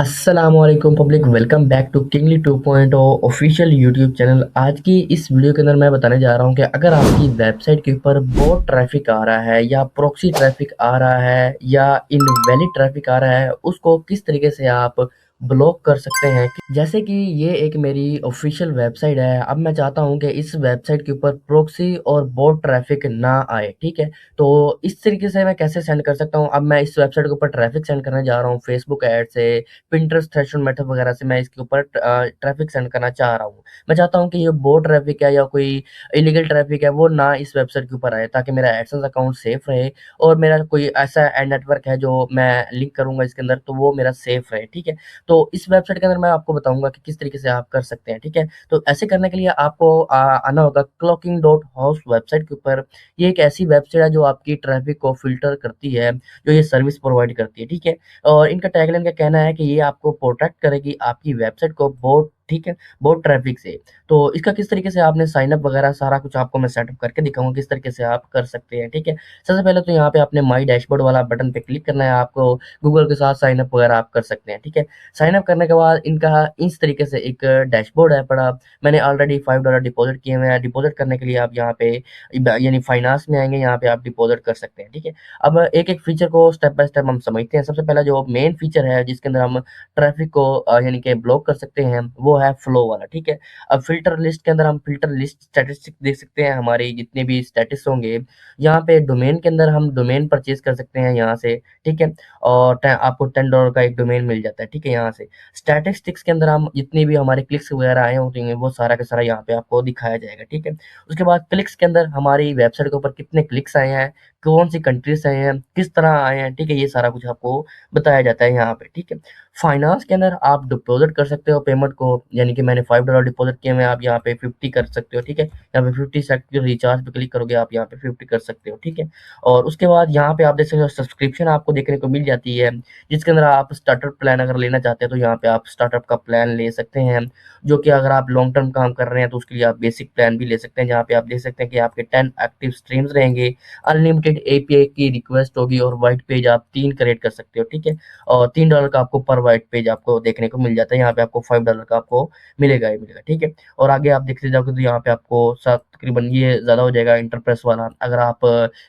अस्सलामुअलैकुम public, welcome back to Kingly 2.0 official YouTube channel. आज की इस वीडियो के अंदर मैं बताने जा रहा हूं कि अगर आपकी वेबसाइट के ऊपर बहुत ट्रैफिक आ रहा है या प्रॉक्सी ट्रैफिक आ रहा है या इनवैलिड ट्रैफिक आ रहा है, उसको किस तरीके से आप ब्लॉक कर सकते हैं। जैसे कि ये एक मेरी ऑफिशियल वेबसाइट है। अब मैं चाहता हूं कि इस वेबसाइट के ऊपर प्रॉक्सी और बहुत ट्रैफिक ना आए, ठीक है। तो इस तरीके से मैं कैसे सेंड कर सकता हूं। अब मैं इस वेबसाइट के ऊपर ट्रैफिक सेंड करने जा रहा हूं फेसबुक ऐड से, पिंटरेस्ट थ्रेशोल्ड मेथड वगैरह से मैं इसके ऊपर ट्रैफिक सेंड करना चाह रहा हूँ। मैं चाहता हूँ कि ये बोट ट्रैफिक है या कोई इलीगल ट्रैफिक है वो ना इस वेबसाइट के ऊपर आए, ताकि मेरा एडसेंस अकाउंट सेफ रहे और मेरा कोई ऐसा एड नेटवर्क है जो मैं लिंक करूँगा इसके अंदर तो वो मेरा सेफ रहे, ठीक है। तो इस वेबसाइट के अंदर मैं आपको बताऊँगा कि किस तरीके से आप कर सकते हैं, ठीक है। तो ऐसे करने के लिए आपको आना होगा clocking.house वेबसाइट के ऊपर। ये एक ऐसी वेबसाइट है जो आपकी ट्रैफिक को फ़िल्टर करती है, जो ये सर्विस प्रोवाइड करती है, ठीक है। और इनका टैगलाइन का कहना है कि ये आपको प्रोटेक्ट करेगी आपकी वेबसाइट को बहुत, ठीक है, बहुत ट्रैफिक से। तो इसका किस तरीके से आपने साइन अप वगैरह सारा कुछ आपको मैं सेटअप करके दिखाऊँगा किस तरीके से आप कर सकते हैं, ठीक है। सबसे पहले तो यहाँ पे आपने माय डैशबोर्ड वाला बटन पे क्लिक करना है, आपको गूगल के साथ साइन अप वगैरह आप कर सकते हैं, ठीक है। साइन अप करने के बाद इनका इस तरीके से एक डैशबोर्ड है बड़ा। मैंने ऑलरेडी $5 डिपॉज़िट किए हुए हैं। डिपॉज़िट करने के लिए आप यहाँ पे यानी फाइनेंस में आएँगे, यहाँ पे आप डिपॉज़िट कर सकते हैं, ठीक है। अब एक-एक फीचर को स्टेप बाय स्टेप हम समझते हैं। सबसे पहला जो मेन फीचर है जिसके अंदर हम ट्रैफिक को यानी कि ब्लॉक कर सकते हैं, वो है फ्लो वाला, ठीक है। अब फ़िल्टर लिस्ट के अंदर हम फ़िल्टर लिस्ट स्टैटिस्टिक्स देख सकते हैं, हमारे जितने भी स्टेटस होंगे। यहाँ पे डोमेन के अंदर हम डोमेन परचेज़ कर सकते हैं यहाँ से, ठीक है। और ट आपको $10 का एक डोमेन मिल जाता है, ठीक है, यहाँ से। स्टैटिस्टिक्स के अंदर हम जितने भी हमारे क्लिक्स वगैरह आए होते हैं, वो सारा का सारा यहाँ पे आपको दिखाया जाएगा, ठीक है। उसके बाद क्लिक्स के अंदर हमारी वेबसाइट के ऊपर कितने क्लिक्स आए हैं, कौन-सी कंट्री से आए हैं, किस तरह आए हैं, ठीक है, ये सारा कुछ आपको बताया जाता है यहाँ पे, ठीक है। फाइनेंस के अंदर आप डिपॉज़िट कर सकते हो पेमेंट को, यानी कि मैंने $5 डिपॉज़िट किए हुए हैं, आप यहाँ पे 50 कर सकते हो, ठीक है। यहाँ पे 50 सेट के रिचार्ज पे क्लिक करोगे, आप यहाँ पे 50 कर सकते हो, ठीक है। और उसके बाद यहाँ पे आप देख सकते हो सब्सक्रिप्शन आपको देखने को मिल जाती है, जिसके अंदर आप स्टार्टर प्लान अगर लेना चाहते हैं, तो यहाँ पे आप स्टार्टअप का प्लान ले सकते हैं, जो कि अगर आप लॉन्ग टर्म काम कर रहे हैं, तो उसके लिए आप बेसिक प्लान भी ले सकते हैं, जहाँ पे आप देख सकते हैं कि आपके 10 एक्टिव स्ट्रीम्स रहेंगे, अनलिमिटेड एपीआई की रिक्वेस्ट होगी और व्हाइट पेज आप 3 क्रिएट कर सकते हो, ठीक है। और $3 का आपको पर व्हाइट पेज आपको देखने को मिल जाता है, यहाँ पे आपको $5 का आपको मिलेगा ही मिलेगा, ठीक है। और आगे आप देखते जाओगे तो यहाँ पे आपको तकरीबन ये ज़्यादा हो जाएगा इंटरप्रेस वाला। अगर आप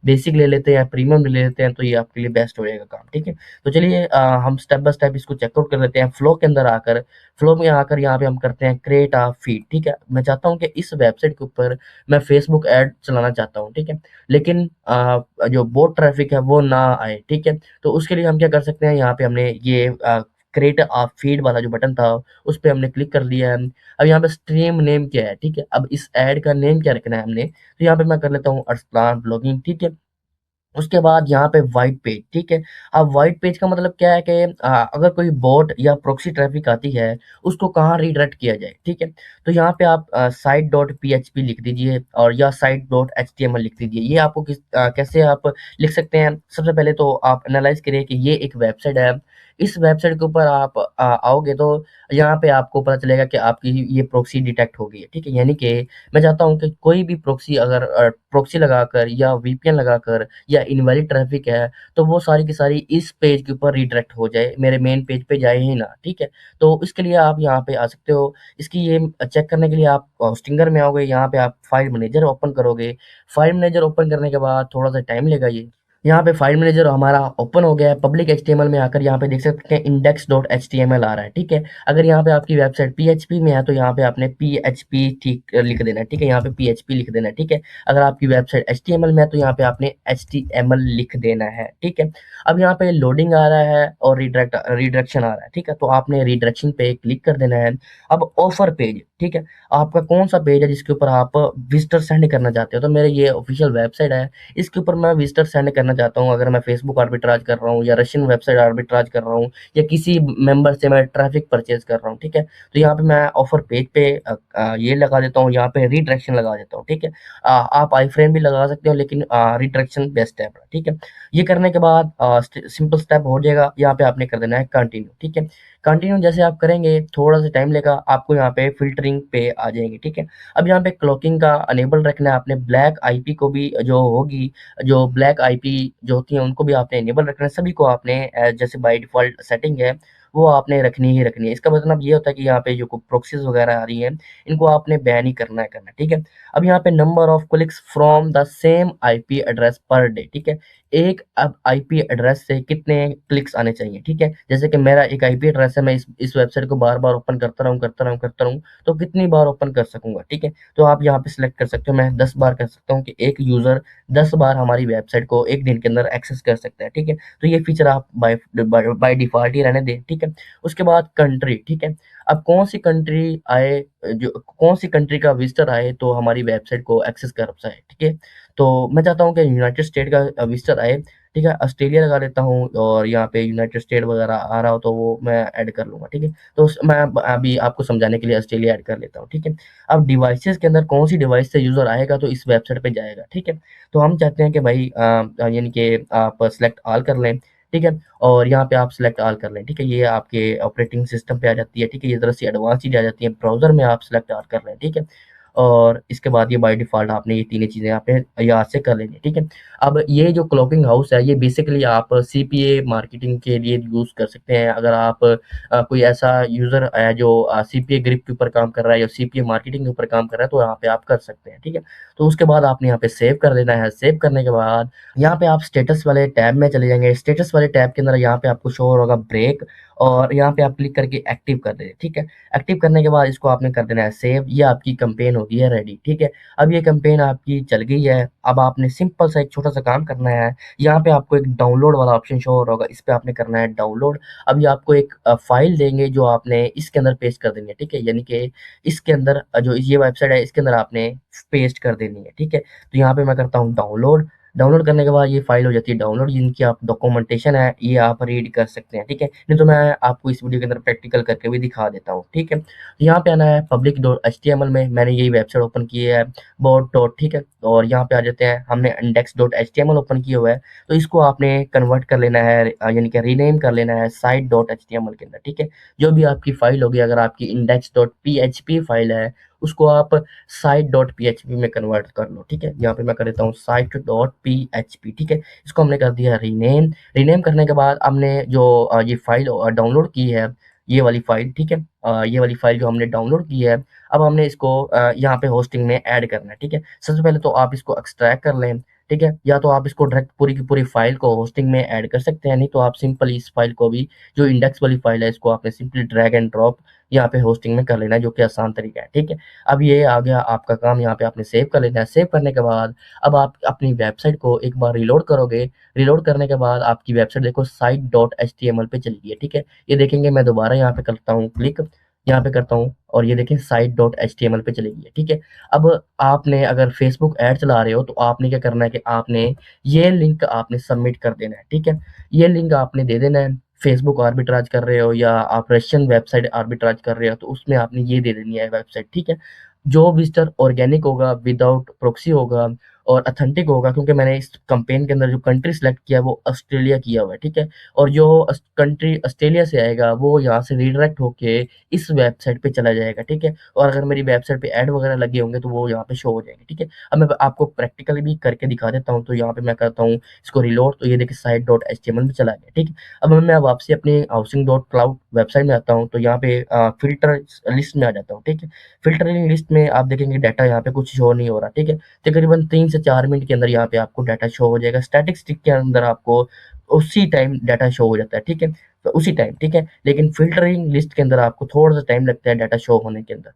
बेसिक ले लेते हैं या प्रीमियम ले लेते हैं, तो ये आपके लिए बेस्ट हो जाएगा काम, ठीक है। तो चलिए हम स्टेप बाय स्टेप इसको चेकआउट कर लेते हैं। फ्लो में आकर यहाँ पे हम करते हैं क्रिएट अ फीड, ठीक है। मैं चाहता हूँ कि इस वेबसाइट के ऊपर मैं फेसबुक ऐड चलाना चाहता हूँ, ठीक है। लेकिन जो बोट ट्रैफिक है वो ना आए, ठीक है। तो उसके लिए हम क्या कर सकते हैं, यहाँ पे हमने ये क्रिएट अ फीड वाला जो बटन था, उस पे हमने क्लिक कर लिया है। अब यहाँ पे स्ट्रीम नेम क्या है, ठीक है। अब इस ऐड का नेम क्या रखना है हमने, तो यहाँ पे मैं कर लेता हूँ अरसलान ब्लॉगिंग, ठीक है। उसके बाद यहाँ पे व्हाइट पेज, ठीक है। अब व्हाइट पेज का मतलब क्या है कि अगर कोई बॉट या प्रॉक्सी ट्रैफिक आती है, उसको कहाँ रीडायरेक्ट किया जाए, ठीक है। तो यहाँ पे आप साइट डॉट पीएचपी लिख दीजिए और या साइट डॉट एचटीएमएल लिख दीजिए। ये आपको कैसे आप लिख सकते हैं। सबसे पहले तो आप एनालाइज़ करिए कि ये एक वेबसाइट है। इस वेबसाइट के ऊपर आप आओगे तो यहाँ पे आपको पता चलेगा कि आपकी ये प्रॉक्सी डिटेक्ट हो गई है, ठीक है। यानी कि मैं चाहता हूँ कि कोई भी प्रॉक्सी अगर प्रॉक्सी लगाकर या वीपीएन लगाकर या इनवैलिड ट्रैफिक है, तो वो सारी की सारी इस पेज के ऊपर रीडायरेक्ट हो जाए, मेरे मेन पेज पे जाए ही ना, ठीक है। तो इसके लिए आप यहाँ पे आ सकते हो। इसकी ये चेक करने के लिए आप होस्टिंगर में आओगे, यहाँ पे आप फाइल मैनेजर ओपन करोगे। फाइल मैनेजर ओपन करने के बाद थोड़ा-सा टाइम लेगा ये। यहाँ पे फाइल मैनेजर हमारा ओपन हो गया है। पब्लिक एचटीएमएल में आकर यहाँ पे देख सकते हैं index.html आ रहा है, ठीक है। अगर यहाँ पे आपकी वेबसाइट पीएचपी में है, तो यहाँ पे आपने पीएचपी ठीक लिख देना है, ठीक है। यहाँ पे पीएचपी लिख देना है, ठीक है। अगर आपकी वेबसाइट एचटीएमएल में है, तो यहाँ पे आपने एचटीएमएल लिख देना है, ठीक है। अब यहाँ पे लोडिंग आ रहा है और रिडायरेक्शन आ रहा है, ठीक है। तो आपने रिडायरेक्शन पे क्लिक कर देना है। अब ऑफर पेज, ठीक है। आपका कौन-सा पेज है जिसके ऊपर आप विज़िटर सेंड करना चाहते हो, तो मेरे ये ऑफिशियल वेबसाइट है। इसके ऊपर मैं विज़िटर सेंड करना चाहता हूँ। अगर मैं फेसबुक आर्बिट्राज कर रहा हूँ या रशियन वेबसाइट आर्बिट्राज कर रहा हूँ या किसी मेंबर से मैं ट्रैफिक परचेज़ कर रहा हूँ, ठीक है। तो यहाँ पे मैं ऑफर पेज पे ये लगा देता हूँ, यहाँ पे रिडायरेक्शन लगा देता हूँ, ठीक है। आप आईफ्रेम भी लगा सकते हो, लेकिन रिडायरेक्शन बेस्ट है, ठीक है। ये करने के बाद सिंपल स्टेप हो जाएगा। यहाँ पे आपने कर देना है कंटिन्यू, ठीक है। कंटिन्यू जैसे आप करेंगे, थोड़ा-सा टाइम लेगा, आपको यहाँ पे फ़िल्टरिंग पे आ जाएँगे, ठीक है। अब यहाँ पे क्लॉकिंग का अनेबल रखना है आपने। ब्लैक आईपी को भी जो होगी, जो ब्लैक आईपी जो होती हैं, उनको भी आपने इनेबल रखना है। सभी को आपने जैसे बाय डिफ़ॉल्ट सेटिंग है, वो आपने रखनी ही रखनी है। इसका मतलब ये होता है कि यहाँ पे जो प्रॉक्सीज़ वगैरह आ रही हैं, इनको आपने बैन ही करना है करना है, ठीक है? अब यहाँ पे number of clicks from the same IP address per day, ठीक है? एक अब आईपी एड्रेस से कितने क्लिक्स आने चाहिए, ठीक है? जैसे कि मेरा एक आईपी एड्रेस है, मैं इस वेबसाइट को बार-बार ओपन करता रहूँ, तो कितनी बार ओपन कर सकूँगा, ठीक है? तो आप यहाँ पे सिलेक्ट कर सकते हो, मैं 10 बार कर सकता हूँ कि एक यूज़र 10 बार हमारी वेबसाइट को 1 दिन के अंदर एक्सेस कर सकता है, ठीक है? तो ये फीचर आप बाय डिफ़ॉल्ट ही रहने दें, ठीक है? उसके बाद कंट्री, ठीक है? अब कौन सी कंट्री का विज़िटर आए तो हमारी वेबसाइट को एक्सेस कर पाए, ठीक है? तो मैं चाहता हूँ कि यूनाइटेड स्टेट का विज़िटर आए, ठीक है? ऑस्ट्रेलिया लगा देता हूँ और यहाँ पे यूनाइटेड स्टेट वगैरह आ रहा हो तो वो मैं ऐड कर लूँगा, ठीक है? तो मैं अभी आपको समझाने के लिए ऑस्ट्रेलिया ऐड कर लेता हूँ, ठीक है? अब डिवाइसेज़ के अंदर कौन-सी डिवाइस से यूज़र आएगा तो इस वेबसाइट पे जाएगा, ठीक है? तो हम चाहते हैं कि भाई यानी कि आप सिलेक्ट ऑल कर लें, ठीक है? और यहाँ पे आप सिलेक्ट ऑल कर लें, ठीक है? ये आपके ऑपरेटिंग सिस्टम पे आ जाती है, ठीक है? ये ज़रा सी एडवांस चीज़ें आ जाती हैं, ब्राउज़र में आप सिलेक्ट ऑल कर लें, ठीक है? और इसके बाद ये बाय डिफ़ॉल्ट आपने ये तीनों चीज़ें यहाँ पे याद से कर लेनी है, ठीक है? अब ये जो क्लॉकिंग हाउस है, ये बेसिकली आप सीपीए मार्केटिंग के लिए यूज़ कर सकते हैं। अगर आप कोई ऐसा यूज़र है जो सीपीए ग्रिप के ऊपर काम कर रहा है या सीपीए मार्केटिंग के ऊपर काम कर रहा है, तो यहाँ पे आप कर सकते हैं, ठीक है? तो उसके बाद आपने यहाँ पे सेव कर देना है। सेव करने के बाद यहाँ पे आप स्टेटस वाले टैब में चले जाएँगे। स्टेटस वाले टैब के अंदर यहाँ पे आपको शो हो रहा होगा ब्रेक और यहाँ पे आप क्लिक करके एक्टिव कर दें, ठीक है? एक्टिव करने के बाद इसको आपने कर देना है सेव। ये आपकी कैंपेन हो गई है रेडी, ठीक है? अब ये कैंपेन आपकी चल गई है। अब आपने सिंपल सा एक छोटा-सा काम करना है। यहाँ पे आपको एक डाउनलोड वाला ऑप्शन शो हो रहा होगा, इस पे आपने करना है डाउनलोड। अब ये आपको एक फ़ाइल देंगे जो आपने इसके अंदर पेस्ट कर देनी है, ठीक है? यानी कि इसके अंदर जो ये वेबसाइट है इसके अंदर आपने पेस्ट कर देनी है, ठीक है? तो यहाँ पे मैं करता हूँ डाउनलोड। डाउनलोड करने के बाद ये फ़ाइल हो जाती है डाउनलोड, जिनकी आप डॉक्यूमेंटेशन है, ये आप रीड कर सकते हैं, ठीक है? नहीं तो मैं आपको इस वीडियो के अंदर प्रैक्टिकल करके भी दिखा देता हूँ, ठीक है? तो यहाँ पे आना है public.html में, मैंने यही वेबसाइट ओपन की है बॉट डॉट, ठीक है? और यहाँ पे आ जाते हैं, हमने index.html ओपन किया हुआ है, तो इसको आपने कन्वर्ट कर लेना है यानी कि रीनेम कर लेना है site.html के अंदर, ठीक है? जो भी आपकी फ़ाइल होगी, अगर आपकी index.php फ़ाइल है, उसको आप site.php में कन्वर्ट कर लो, ठीक है? यहाँ पे मैं कर देता हूँ site.php, ठीक है? इसको हमने कर दिया रीनेम। रीनेम करने के बाद हमने जो ये फ़ाइल डाउनलोड की है, ये वाली फ़ाइल, ठीक है? ये वाली फ़ाइल जो हमने डाउनलोड की है, अब हमने इसको यहाँ पे होस्टिंग में ऐड करना है, ठीक है? सबसे पहले तो आप इसको एक्सट्रैक्ट कर लें, ठीक है? या तो आप इसको डायरेक्ट पूरी की पूरी फ़ाइल को होस्टिंग में ऐड कर सकते हैं, नहीं तो आप सिंपल इस फ़ाइल को भी जो इंडेक्स वाली फ़ाइल है, इसको आपने सिंपली ड्रैग एंड ड्रॉप यहाँ पे होस्टिंग में कर लेना है, जो कि आसान तरीका है, ठीक है? अब ये आ गया आपका काम, यहाँ पे आपने सेव कर लेना है। सेव करने के बाद अब आप अपनी वेबसाइट को एक बार रीलोड करोगे, रीलोड करने के बाद आपकी वेबसाइट देखो site.html पे चली गई है, ठीक है? ये देखेंगे मैं दोबारा यहाँ पे करता हूँ क्लिक, यहाँ पे करता हूँ और ये देखें site.html पे चली गई है, ठीक है? अब आपने अगर फेसबुक ऐड चला रहे हो तो आपने क्या करना है कि आपने ये लिंक आपने सबमिट कर देना है, ठीक है? ये लिंक आपने दे देना है। फेसबुक आर्बिट्राज कर रहे हो या आप रशियन वेबसाइट आर्बिट्राज कर रहे हो तो उसमें आपने ये दे देनी है वेबसाइट, ठीक है? जो विज़िटर ऑर्गेनिक होगा, विदाउट प्रॉक्सी होगा और ऑथेंटिक होगा, क्योंकि मैंने इस कैंपेन के अंदर जो कंट्री सेलेक्ट किया है वो ऑस्ट्रेलिया किया हुआ है, ठीक है? और जो कंट्री ऑस्ट्रेलिया से आएगा वो यहाँ से रीडायरेक्ट होके इस वेबसाइट पे चला जाएगा, ठीक है? और अगर मेरी वेबसाइट पे ऐड वगैरह लगे होंगे तो वो यहाँ पे शो हो जाएंगे, ठीक है? अब मैं आपको प्रैक्टिकली भी करके दिखा देता हूँ, तो यहाँ पे मैं करता हूँ इसको रीलोड, तो ये देखिए site.html में चला गया, ठीक है? अब मैं वापसी अपनी हाउसिंग डॉट क्लाउड वेबसाइट में आता हूँ, तो यहाँ पे फ़िल्टर लिस्ट में आ जाता हूँ, ठीक है? फ़िल्टरिंग लिस्ट में आप देखेंगे डाटा यहाँ पे कुछ शो नहीं हो रहा, ठीक है? तकरीबन 3 से 4 मिनट के अंदर यहाँ पे आपको डाटा शो हो जाएगा। स्टैटिस्टिक के अंदर आपको उसी टाइम डाटा शो हो जाता है, ठीक है? तो उसी टाइम, ठीक है? लेकिन फ़िल्टरिंग लिस्ट के अंदर आपको थोड़ा-सा टाइम लगता है डाटा शो होने के अंदर।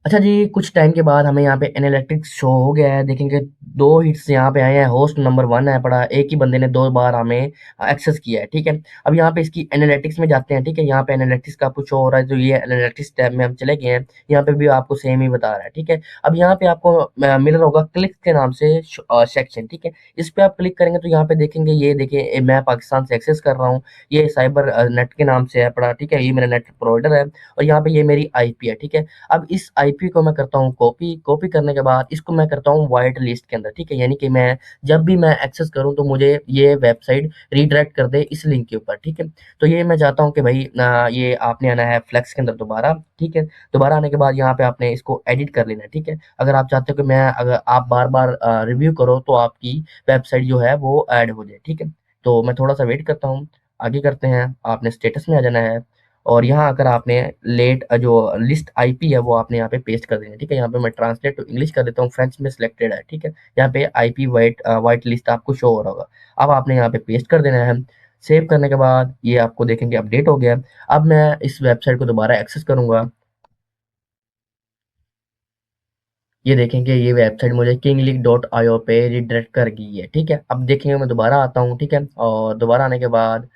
अच्छा जी, कुछ टाइम के बाद हमें यहाँ पे एनालिटिक्स शो हो गया है। देखेंगे 2 हिट्स यहाँ पे आए हैं, होस्ट नंबर 1 है पड़ा, एक ही बंदे ने 2 बार हमें एक्सेस किया है, ठीक है? अब यहाँ पे इसकी एनालिटिक्स में जाते हैं, ठीक है? यहाँ पे एनालिटिक्स का आपको शो हो रहा है, जो ये एनालिटिक्स टैब में हम चले गए हैं, यहाँ पे भी आपको सेम ही बता रहा है, ठीक है? अब यहाँ पे आपको मिल रहा होगा क्लिक के नाम से सेक्शन, ठीक है? इस पे आप क्लिक करेंगे तो यहाँ पे देखेंगे, ये देखिए मैं पाकिस्तान से एक्सेस कर रहा हूँ, ये साइबर नेट के नाम से है पड़ा, ठीक है? ये मेरा नेट प्रोवाइडर है और यहाँ पे ये मेरी आईपी है, ठीक है? अब इस आईपी को मैं करता हूँ कॉपी, कॉपी करने के बाद इसको मैं करता हूँ व्हाइट लिस्ट के अंदर, ठीक है? यानी कि मैं जब भी मैं एक्सेस करूँ तो मुझे ये वेबसाइट रीडायरेक्ट कर दे इस लिंक के ऊपर, ठीक है? तो ये मैं चाहता हूँ कि भाई ये आपने आना है फ्लेक्स के अंदर दोबारा, ठीक है? दोबारा आने के बाद यहाँ पे आपने इसको एडिट कर लेना है, ठीक है? अगर आप चाहते हो कि मैं अगर आप बार-बार रिव्यू करो तो आपकी वेबसाइट जो है वो ऐड हो जाए, ठीक है? तो मैं थोड़ा-सा वेट करता हूँ, आगे करते हैं, आपने स्टेटस में आ जाना है और यहाँ अगर आपने जो लिस्ट आईपी है वो आपने यहाँ पे पेस्ट कर देना है, ठीक है। यहाँ पे मैं ट्रांसलेट टू इंग्लिश कर देता हूँ, फ्रेंच में सिलेक्टेड है, ठीक है। यहाँ पे आईपी वाइट लिस्ट आपको शो हो रहा होगा। अब आपने यहाँ पे पेस्ट कर देना है। सेव करने के बाद ये आपको देखेंगे अपडेट हो गया। अब मैं इस वेबसाइट को दोबारा एक्सेस करूंगा। ये देखेंगे ये वेबसाइट मुझे kingleak.io पे रिडायरेक्ट कर गई है, ठीक है। अब देखेंगे मैं दोबारा आता हूँ, ठीक है। और दोबारा आने के बाद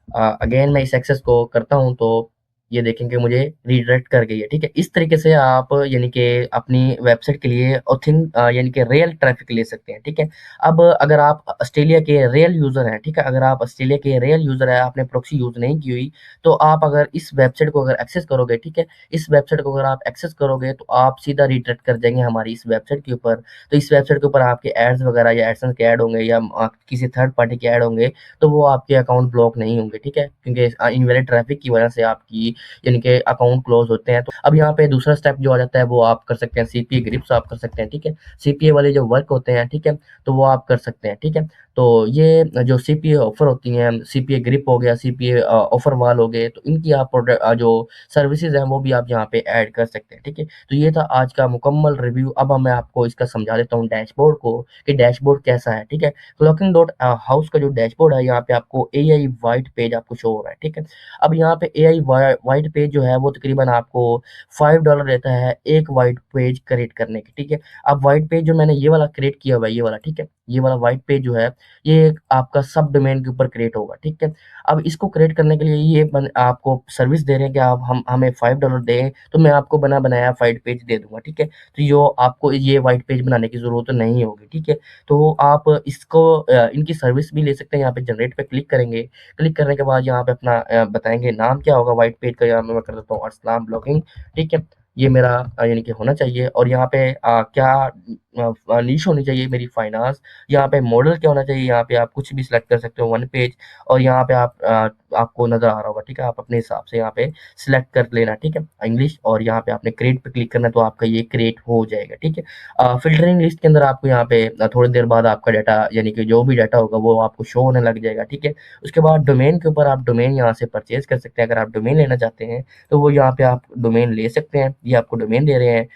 अगेन मैं इस एक्सेस को करता हूँ तो ये देखेंगे मुझे रीडायरेक्ट कर गई है, ठीक है। इस तरीके से आप यानी कि अपनी वेबसाइट के लिए ऑथिंग यानी कि रियल ट्रैफिक ले सकते हैं, ठीक है। अब अगर आप ऑस्ट्रेलिया के रियल यूज़र हैं, ठीक है, अगर आप ऑस्ट्रेलिया के रियल यूज़र हैं, आपने प्रॉक्सी यूज़ नहीं की हुई, तो आप अगर इस वेबसाइट को अगर एक्सेस करोगे, ठीक है, इस वेबसाइट को अगर आप एक्सेस करोगे तो आप सीधा रीडायरेक्ट कर जाएँगे हमारी इस वेबसाइट के ऊपर। तो इस वेबसाइट के ऊपर आपके एड्स वगैरह या एडसेंस के ऐड होंगे या किसी थर्ड पार्टी के ऐड होंगे, तो वो आपके अकाउंट ब्लॉक नहीं होंगे, ठीक है, क्योंकि इनवैलिड ट्रैफिक की वजह से आपकी यानी कि अकाउंट क्लोज होते हैं। तो अब यहाँ पे दूसरा स्टेप जो आ जाता है वो आप कर सकते हैं, सीपीए ग्रिप्स आप कर सकते हैं, ठीक है। सीपीए वाले जो वर्क होते हैं, ठीक है, तो वो आप कर सकते हैं, ठीक है। तो ये जो सीपीए ऑफर होती हैं, सीपीए ग्रिप हो गया, सीपीए ऑफर वाल हो गए, तो इनकी आप जो सर्विसेज हैं वो भी आप यहाँ पे ऐड कर सकते हैं, ठीक है। तो ये था आज का मुकम्मल रिव्यू। अब मैं आपको इसका समझा देता हूँ डैशबोर्ड को कि डैशबोर्ड कैसा है, ठीक है। क्लॉकिंग डॉट हाउस का जो डैशबोर्ड है, यहाँ पे आपको एआई वाइट पेज आपको शो हो रहा है, ठीक है। अब यहाँ पे एआई वाइट पेज जो है वो तकरीबन आपको $5 देता है एक वाइट पेज क्रिएट करने की, ठीक है। अब वाइट पेज जो मैंने ये वाला क्रिएट किया हुआ है, ये वाला, ठीक है, ये वाला वाइट पेज जो है ये आपका सब डोमेन के ऊपर क्रिएट होगा, ठीक है। अब इसको क्रिएट करने के लिए ये आपको सर्विस दे रहे हैं कि आप हम हमें $5 दें तो मैं आपको बना बनाया वाइट पेज दे दूंगा, ठीक है। तो यो आपको ये वाइट पेज बनाने की जरूरत नहीं होगी, ठीक है। तो आप इसको इनकी सर्विस भी ले सकते हैं। यहाँ पे जनरेट पे क्लिक करेंगे, क्लिक करने के बाद यहाँ पे अपना बताएँगे नाम क्या होगा व्हाइट पेज का, यहाँ पे मैं कर देता हूँ अरसलान ब्लॉगिंग, ठीक है। ये मेरा यानी कि होना चाहिए। और यहाँ पे क्या नीश होनी चाहिए मेरी फाइनेंस, यहाँ पे मॉडल क्या होना चाहिए, यहाँ पे आप कुछ भी सिलेक्ट कर सकते हो, वन पेज। और यहाँ पे आप आपको नज़र आ रहा होगा, ठीक है, आप अपने हिसाब से यहाँ पे सिलेक्ट कर लेना, ठीक है, इंग्लिश। और यहाँ पे आपने क्रिएट पे क्लिक करना है तो आपका ये क्रिएट हो जाएगा, ठीक है। फ़िल्टरिंग लिस्ट के अंदर आपको यहाँ पे थोड़ी देर बाद आपका डाटा यानी कि जो भी डाटा होगा वो आपको शो होने लग जाएगा, ठीक है। उसके बाद डोमेन के ऊपर आप डोमेन यहाँ से परचेज़ कर सकते हैं। अगर आप डोमेन लेना चाहते हैं तो वो यहाँ पे आप डोमेन ले सकते हैं। ये आपको डोमेन दे रहे हैं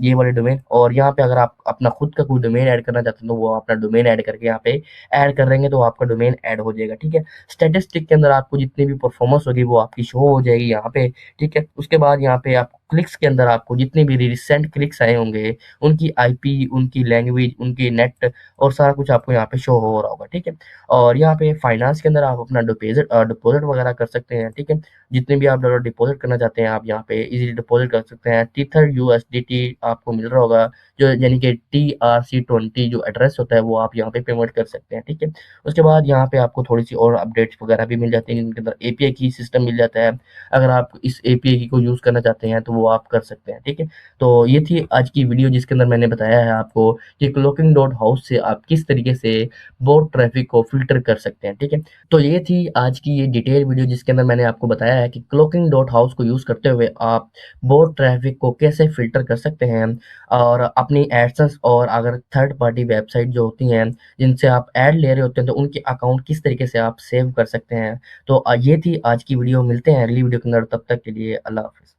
ये वाले डोमेन। और यहाँ पे अगर आप अपना खुद का कोई डोमेन ऐड करना चाहते हैं तो वो अपना डोमेन ऐड करके यहाँ पे ऐड कर देंगे तो आपका डोमेन ऐड हो जाएगा, ठीक है। स्टैटिस्टिक के अंदर आपको जितनी भी परफॉर्मेंस होगी वो आपकी शो हो जाएगी यहाँ पे, ठीक है। उसके बाद यहाँ पे आपको क्लिक्स के अंदर आपको जितने भी रिसेंट क्लिक्स आए होंगे, उनकी आईपी, उनकी लैंग्वेज, उनकी नेट और सारा कुछ आपको यहाँ पे शो हो रहा होगा, ठीक है। और यहाँ पे फाइनेंस के अंदर आप अपना डिपॉजिट वगैरह कर सकते हैं, ठीक है। जितने भी आप डॉलर डिपॉजिट करना चाहते हैं आप यहाँ पे इजीली डिपॉजिट कर सकते हैं। टीथर यूएसडीटी आपको मिल रहा होगा, जो यानी कि TRC20 जो एड्रेस होता है वो आप यहाँ पे पेमेंट कर सकते हैं, ठीक है। उसके बाद यहाँ पे आपको थोड़ी सी और अपडेट्स वगैरह भी मिल जाती हैं, इनके अंदर एपीआई की सिस्टम मिल जाता है। अगर आप इस एपीआई की को यूज़ करना चाहते हैं तो वो आप कर सकते हैं, ठीक है। तो ये थी आज की वीडियो जिसके अंदर मैंने बताया है आपको कि क्लॉकिंग डॉट हाउस से आप किस तरीके से बोट ट्रैफिक को फिल्टर कर सकते हैं, ठीक है। तो ये थी आज की ये डिटेल वीडियो जिसके अंदर मैंने आपको बताया है कि क्लॉकिंग डॉट हाउस को यूज़ करते हुए आप बोट ट्रैफिक को कैसे फिल्टर कर सकते हैं और अपनी एडसेंस और अगर थर्ड पार्टी वेबसाइट जो होती हैं जिनसे आप ऐड ले रहे होते हैं तो उनके अकाउंट किस तरीके से आप सेव कर सकते हैं। तो ये थी आज की वीडियो। मिलते हैं अगली वीडियो के अंदर, तब तक के लिए अल्लाह हाफ़िज़।